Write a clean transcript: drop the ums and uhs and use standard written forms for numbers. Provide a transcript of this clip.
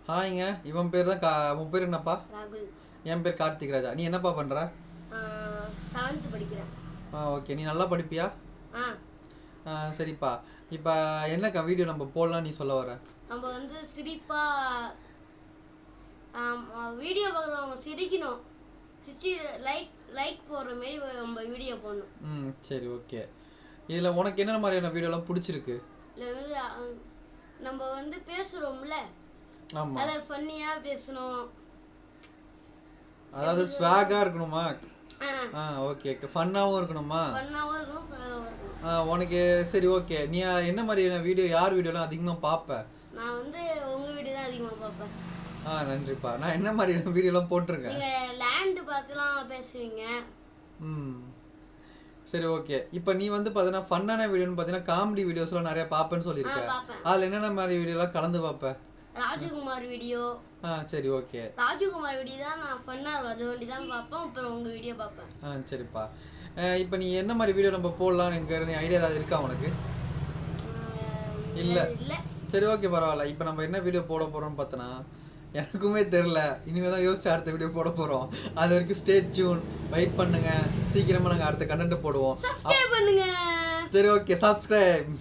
ஹாய்ங்க, இவன் பேர் தான் உன் பேர் என்னப்பா? ராகுல். என் பேர் கார்த்திக் ராஜா. நீ என்னப்பா பண்ற? 7th படிக்கிறேன். ஓகே. நீ நல்லா படிப்பியா? சரிப்பா. இப்போ என்னக்கா வீடியோ நம்ம போடலாம் நீ சொல்ல வர? நம்ம வந்து சிரிப்பா வீடியோ பார்க்குறவங்க சிரிக்கணும், சிரிச்சு லைக் போடுற மாரி நம்ம வீடியோ போடணும். சரி, ஓகே. இதில் உனக்கு என்னென்ன மாதிரியான வீடியோலாம் பிடிச்சிருக்கு? இதில் வந்து நம்ம வந்து பேசுகிறோம்ல, ஆமாம், அதில் ஃபன்னியாக பேசணும். அதாவது ஸ்வாகாக இருக்கணுமா? ஓகே. ஃபன்னாகவும் இருக்கணுமா? ஃபன்னாகவும் இருக்கணும். உனக்கு சரி, ஓகே. நீ என்ன மாதிரியான வீடியோ, யார் வீடியோலாம் அதிகமாக பார்ப்ப? நான் வந்து உங்கள் வீடியோ தான் அதிகமாக பார்ப்பேன். நன்றிப்பா. நான் என்ன மாதிரியான வீடியோலாம் போட்டிருக்கேன்? நீங்கள் லேண்டு பார்த்துலாம் பேசுவீங்க. சரி, ஓகே. இப்போ நீ வந்து பார்த்தீங்கன்னா ஃபன்னான வீடியோன்னு பார்த்தீங்கன்னா காமெடி வீடியோஸ்லாம் நிறைய பார்ப்பேன்னு சொல்லியிருக்கேன். அதில் என்னென்ன மாதிரி வீடியோலாம் கலந்து பார்ப்பேன்? ராஜகுமார் வீடியோ. சரி, ஓகே. ராஜகுமார் வீடியோ தான் நான் ஃபன்னாக இருக்கும், அது வண்டி தான் பார்ப்பேன். அப்புறம் உங்கள் வீடியோ பார்ப்பேன். சரிப்பா. இப்போ நீ என்ன மாதிரி வீடியோ நம்ம போடலாம் எனக்கு ஐடியா ஏதாவது இருக்கா உனக்கு? இல்லை. சரி, ஓகே, பரவாயில்ல. இப்போ நம்ம என்ன வீடியோ போட போகிறோம்னு பார்த்தோன்னா எனக்குமே தெரில. இனிமேல் தான் யோசிச்சு அடுத்த வீடியோ போட போகிறோம். அது வரைக்கும் ஸ்டே டியூன், வெயிட் பண்ணுங்க. சீக்கிரமாக நாங்கள் அடுத்த கண்டென்ட் போடுவோம். சப்ஸ்கிரைப் பண்ணுங்க. சரி, ஓகே. சப்ஸ்கிரைப்.